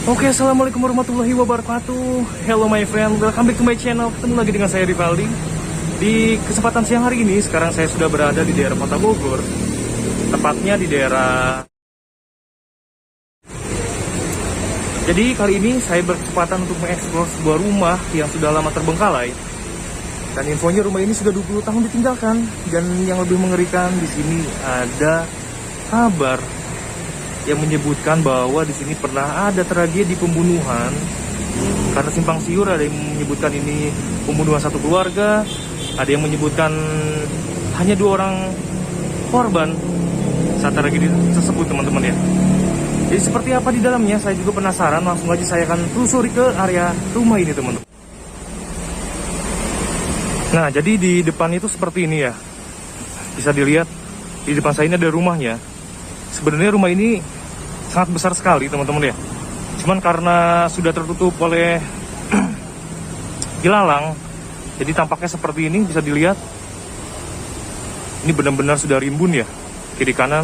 Oke, assalamualaikum warahmatullahi wabarakatuh. Hello my friend, welcome back to my channel. Ketemu lagi dengan saya Rivaldi. Di kesempatan siang hari ini, sekarang saya sudah berada di daerah Kota Bogor, tepatnya di daerah. Jadi kali ini saya berkesempatan untuk mengeksplor sebuah rumah yang sudah lama terbengkalai. Dan infonya rumah ini sudah 20 tahun ditinggalkan. Dan yang lebih mengerikan, di sini ada kabar yang menyebutkan bahwa di sini pernah ada tragedi pembunuhan karena simpang siur. Ada yang menyebutkan ini pembunuhan satu keluarga, ada yang menyebutkan hanya 2 orang korban saat tragedi tersebut, teman-teman ya. Jadi seperti apa di dalamnya, saya juga penasaran. Langsung aja saya akan telusuri ke area rumah ini, teman-teman. Nah, jadi di depan itu seperti ini ya. Bisa dilihat di depan saya ini ada rumahnya. Sebenarnya rumah ini sangat besar sekali, teman-teman ya. Cuman karena sudah tertutup oleh ilalang, jadi tampaknya seperti ini. Bisa dilihat ini benar-benar sudah rimbun ya, kiri kanan,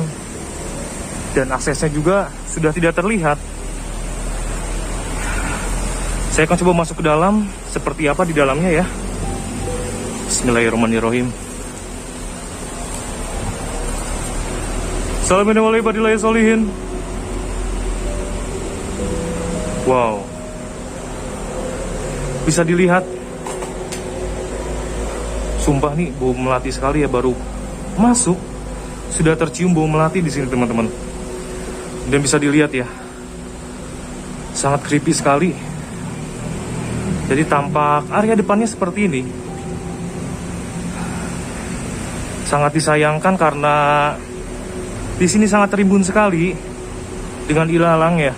dan aksesnya juga sudah tidak terlihat. Saya akan coba masuk ke dalam, seperti apa di dalamnya ya. Bismillahirrahmanirrahim. Assalamualaikum warahmatullahi wabarakatuh. Wow, bisa dilihat, sumpah nih bau melati sekali ya. Baru masuk sudah tercium bau melati di sini, teman-teman. Dan bisa dilihat ya, sangat creepy sekali. Jadi tampak area depannya seperti ini. Sangat disayangkan karena di sini sangat rimbun sekali dengan ilalang ya.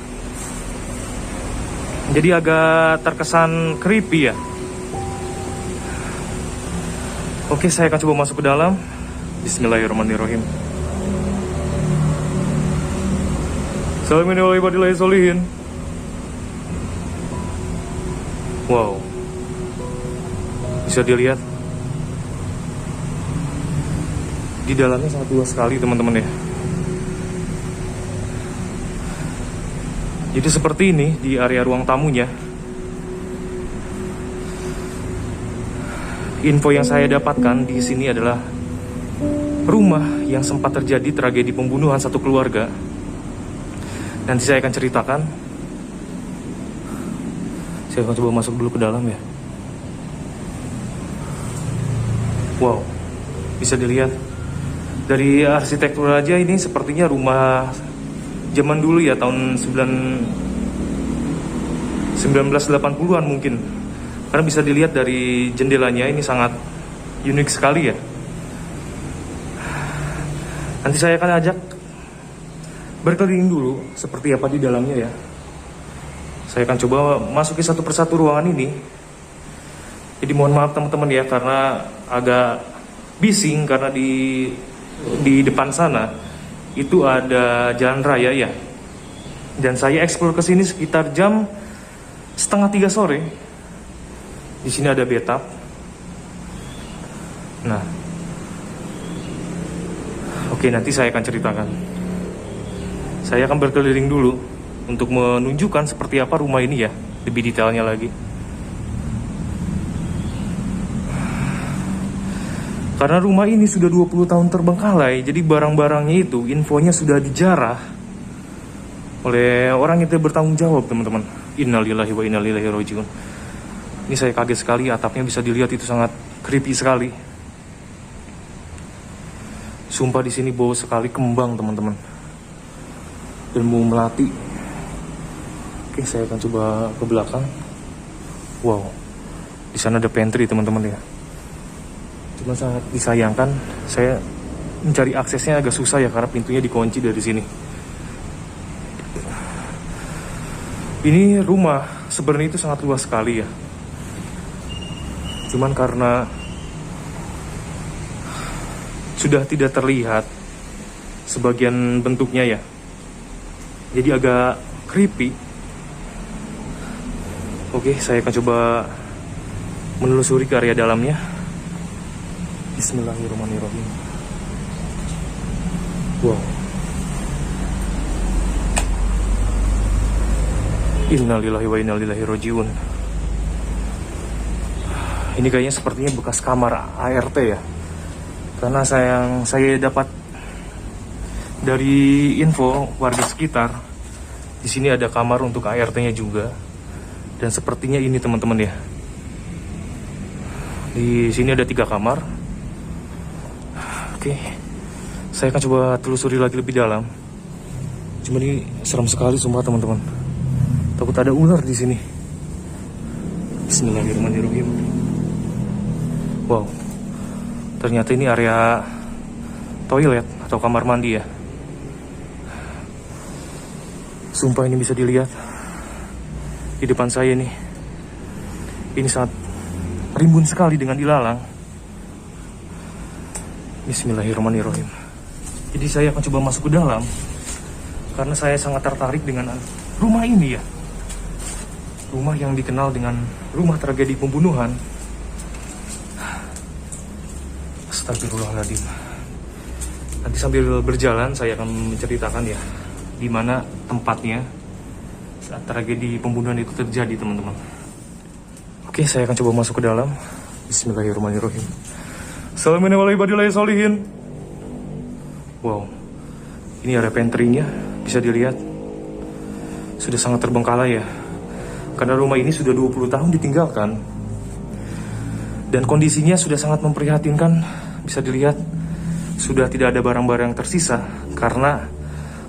Jadi agak terkesan creepy ya. Oke, saya akan coba masuk ke dalam. Bismillahirrahmanirrahim. Assalamualaikum warahmatullahi wabarakatuh. Wow, bisa dilihat di dalamnya sangat luas sekali, teman-teman ya. Jadi seperti ini di area ruang tamunya. Info yang saya dapatkan di sini adalah rumah yang sempat terjadi tragedi pembunuhan satu keluarga. Nanti saya akan ceritakan. Saya akan coba masuk dulu ke dalam ya. Wow, bisa dilihat dari arsitektur aja ini sepertinya rumah zaman dulu ya, tahun 1980-an mungkin. Karena bisa dilihat dari jendelanya ini sangat unik sekali ya. Nanti saya akan ajak berkeliling dulu seperti apa di dalamnya ya. Saya akan coba masuki satu persatu ruangan ini. Jadi mohon maaf teman-teman ya, karena agak bising karena di depan sana itu ada jalan raya ya. Dan saya eksplor ke sini sekitar jam 2:30 sore. Di sini ada bathtub. Nah, oke, nanti saya akan ceritakan. Saya akan berkeliling dulu untuk menunjukkan seperti apa rumah ini ya, lebih detailnya lagi. Karena rumah ini sudah 20 tahun terbengkalai, jadi barang-barangnya itu infonya sudah dijarah oleh orang yang tidak bertanggung jawab, teman-teman. Innalillahi wa inna ilaihi rajiun. Ini saya kaget sekali, atapnya bisa dilihat itu sangat creepy sekali. Sumpah di sini bau sekali kembang, teman-teman. Dan bau melati. Oke, saya akan coba ke belakang. Wow, di sana ada pantry, teman-teman ya. Cuma sangat disayangkan, saya mencari aksesnya agak susah ya, karena pintunya dikunci dari sini. Ini rumah sebenarnya itu sangat luas sekali ya. Cuman karena sudah tidak terlihat sebagian bentuknya ya. Jadi agak creepy. Oke, saya akan coba menelusuri ke area dalamnya. Bismillahirrahmanirrahim. Wow. Innalillahi wa inna ilaihi rajiun. Ini kayaknya sepertinya bekas kamar ART ya. Karena saya dapat dari info warga sekitar, di sini ada kamar untuk ART-nya juga. Dan sepertinya ini teman-teman ya. Di sini ada 3 kamar. Oke. Saya akan coba telusuri lagi lebih dalam. Cuma ini serem sekali sumpah teman-teman. Takut ada ular di sini. Bismillahirrahmanirrahim. Wow. Ternyata ini area toilet atau kamar mandi ya. Sumpah ini bisa dilihat di depan saya nih. Ini sangat rimbun sekali dengan ilalang. Bismillahirrahmanirrahim. Jadi saya akan coba masuk ke dalam karena saya sangat tertarik dengan rumah ini ya. Rumah yang dikenal dengan rumah tragedi pembunuhan. Astagfirullahaladzim. Nanti sambil berjalan saya akan menceritakan ya di mana tempatnya saat tragedi pembunuhan itu terjadi teman-teman. Oke, saya akan coba masuk ke dalam. Bismillahirrahmanirrahim. Assalamualaikum warahmatullahi wabarakatuh. Wow, ini area pantry-nya bisa dilihat sudah sangat terbengkalai ya. Karena rumah ini sudah 20 tahun ditinggalkan. Dan kondisinya sudah sangat memprihatinkan. Bisa dilihat sudah tidak ada barang-barang yang tersisa karena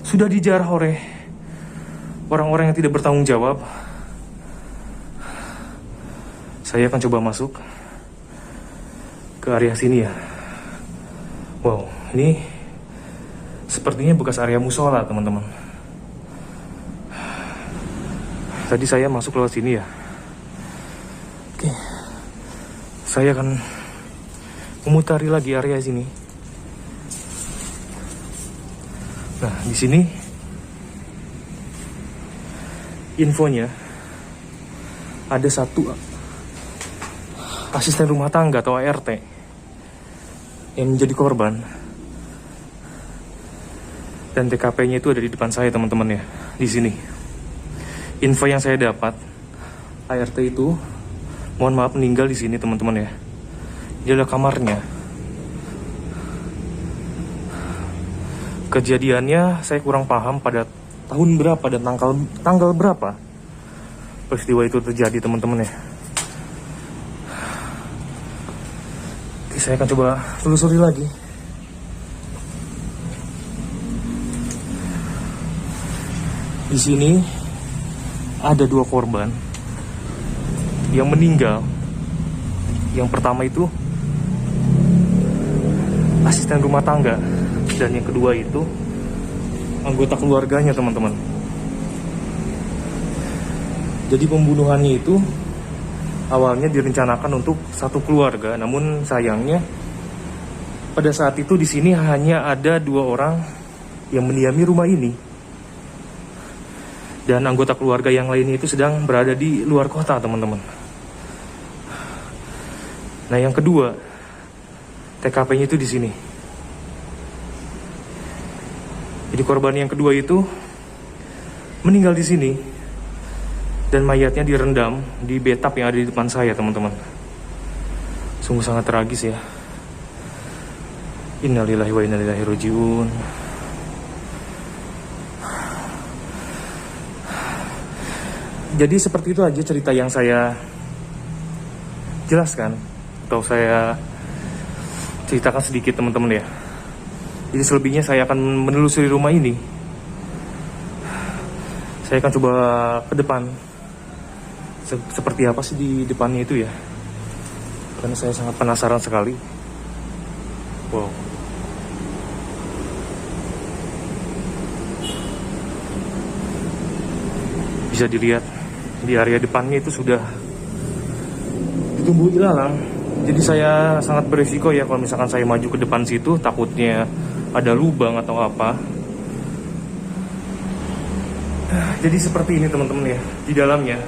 sudah dijarah oleh orang-orang yang tidak bertanggung jawab. Saya akan coba masuk ke area sini ya. Wow, ini sepertinya bekas area musola teman-teman. Tadi saya masuk lewat sini ya. Oke, saya akan memutari lagi area sini. Nah, di sini infonya ada satu asisten rumah tangga atau ART yang menjadi korban. Dan TKP-nya itu ada di depan saya teman-teman ya, di sini. Info yang saya dapat, ART itu, mohon maaf, meninggal di sini teman-teman ya. Ini adalah kamarnya. Kejadiannya saya kurang paham pada tahun berapa dan tanggal berapa peristiwa itu terjadi teman-teman ya. Oke, saya akan coba telusuri lagi. Di sini ada 2 korban yang meninggal. Yang pertama itu asisten rumah tangga, dan yang kedua itu anggota keluarganya teman-teman. Jadi pembunuhannya itu awalnya direncanakan untuk satu keluarga, namun sayangnya pada saat itu di sini hanya ada 2 orang yang mendiami rumah ini. Dan anggota keluarga yang lainnya itu sedang berada di luar kota, teman-teman. Nah, yang kedua, TKP-nya itu di sini. Jadi korban yang kedua itu meninggal di sini dan mayatnya direndam di bathtub yang ada di depan saya, teman-teman. Sungguh sangat tragis ya. Innalillahi wa inna ilaihi rajiun. Jadi seperti itu aja cerita yang saya jelaskan atau saya ceritakan sedikit teman-teman ya. Jadi selebihnya saya akan menelusuri rumah ini. Saya akan coba ke depan seperti apa sih di depannya itu ya. Karena saya sangat penasaran sekali. Wow. Bisa dilihat di area depannya itu sudah ditumbuh ilalang. Jadi saya sangat berisiko ya kalau misalkan saya maju ke depan situ, takutnya ada lubang atau apa. Jadi seperti ini teman-teman ya, di dalamnya.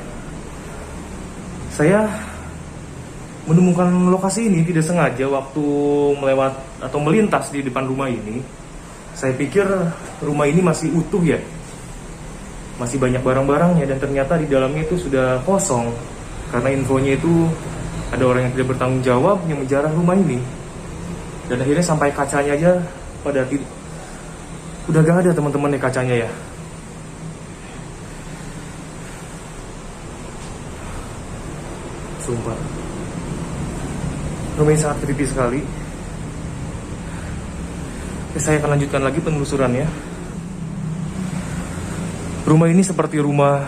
Saya menemukan lokasi ini tidak sengaja waktu melewat atau melintas di depan rumah ini. Saya pikir rumah ini masih utuh ya, masih banyak barang-barangnya, dan ternyata di dalamnya itu sudah kosong. Karena infonya itu ada orang yang tidak bertanggung jawab yang menjarah rumah ini. Dan akhirnya sampai kacanya aja udah gak ada teman-teman ya kacanya ya. Sumpah, rumah ini sangat creepy sekali. Saya akan lanjutkan lagi penelusurannya. Rumah ini seperti rumah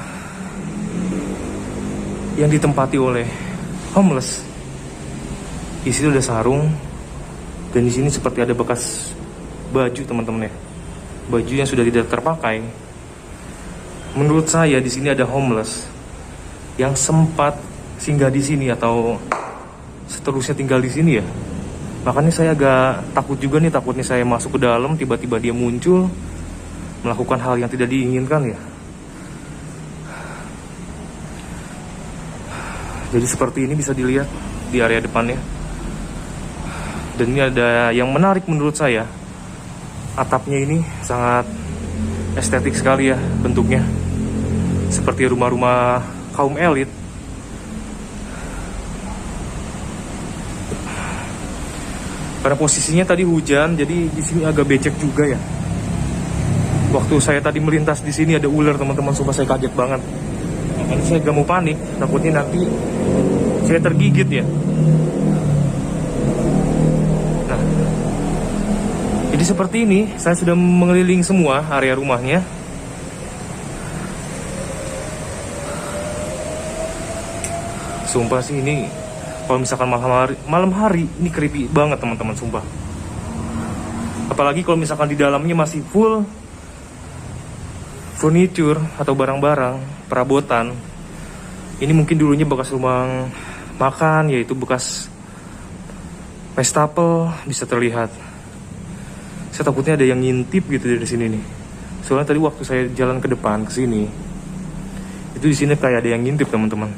yang ditempati oleh homeless. Di sini ada sarung, dan di sini seperti ada bekas baju teman-teman ya, baju yang sudah tidak terpakai. Menurut saya di sini ada homeless yang sempat singgah di sini atau seterusnya tinggal di sini ya. Makanya saya agak takut juga nih, takutnya saya masuk ke dalam tiba-tiba dia muncul melakukan hal yang tidak diinginkan ya. Jadi seperti ini bisa dilihat di area depannya. Dan ini ada yang menarik menurut saya. Atapnya ini sangat estetik sekali ya bentuknya. Seperti rumah-rumah kaum elit. Karena posisinya tadi hujan, jadi di sini agak becek juga ya. Waktu saya tadi melintas di sini ada ular teman-teman, sumpah saya kaget banget. Makanya saya gak mau panik, takutnya nanti saya tergigit ya. Nah, jadi seperti ini, saya sudah mengelilingi semua area rumahnya. Sumpah sih ini, kalau misalkan malam hari ini creepy banget teman-teman, sumpah. Apalagi kalau misalkan di dalamnya masih full furniture atau barang-barang perabotan. Ini mungkin dulunya bekas rumah makan, yaitu bekas wastafel bisa terlihat. Saya takutnya ada yang ngintip gitu dari sini nih. Soalnya tadi waktu saya jalan ke depan ke sini, itu di sini kayak ada yang ngintip teman-teman.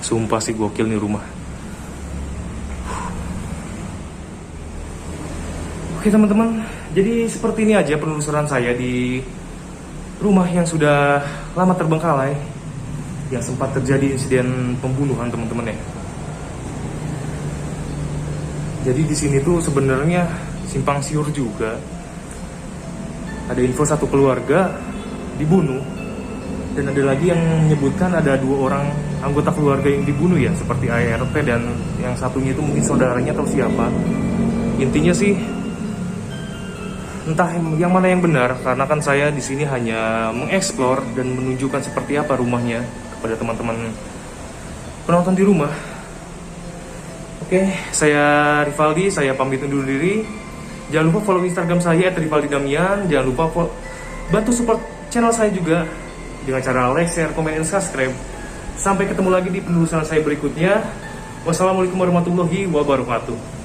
Sumpah sih gokil nih rumah. Oke teman-teman, jadi seperti ini aja penelusuran saya di rumah yang sudah lama terbengkalai, yang sempat terjadi insiden pembunuhan teman-teman ya. Jadi di sini tuh sebenarnya simpang siur juga. Ada info satu keluarga dibunuh, dan ada lagi yang menyebutkan ada 2 orang anggota keluarga yang dibunuh ya, seperti ART, dan yang satunya itu mungkin saudaranya atau siapa. Intinya sih entah yang mana yang benar, karena kan saya di sini hanya mengeksplor dan menunjukkan seperti apa rumahnya kepada teman-teman penonton di rumah. Oke, saya Rivaldi, saya pamit undur diri. Jangan lupa follow Instagram saya @rivaldidamian. Jangan lupa bantu support channel saya juga dengan cara like, share, komen, dan subscribe. Sampai ketemu lagi di penelusuran saya berikutnya. Wassalamualaikum warahmatullahi wabarakatuh.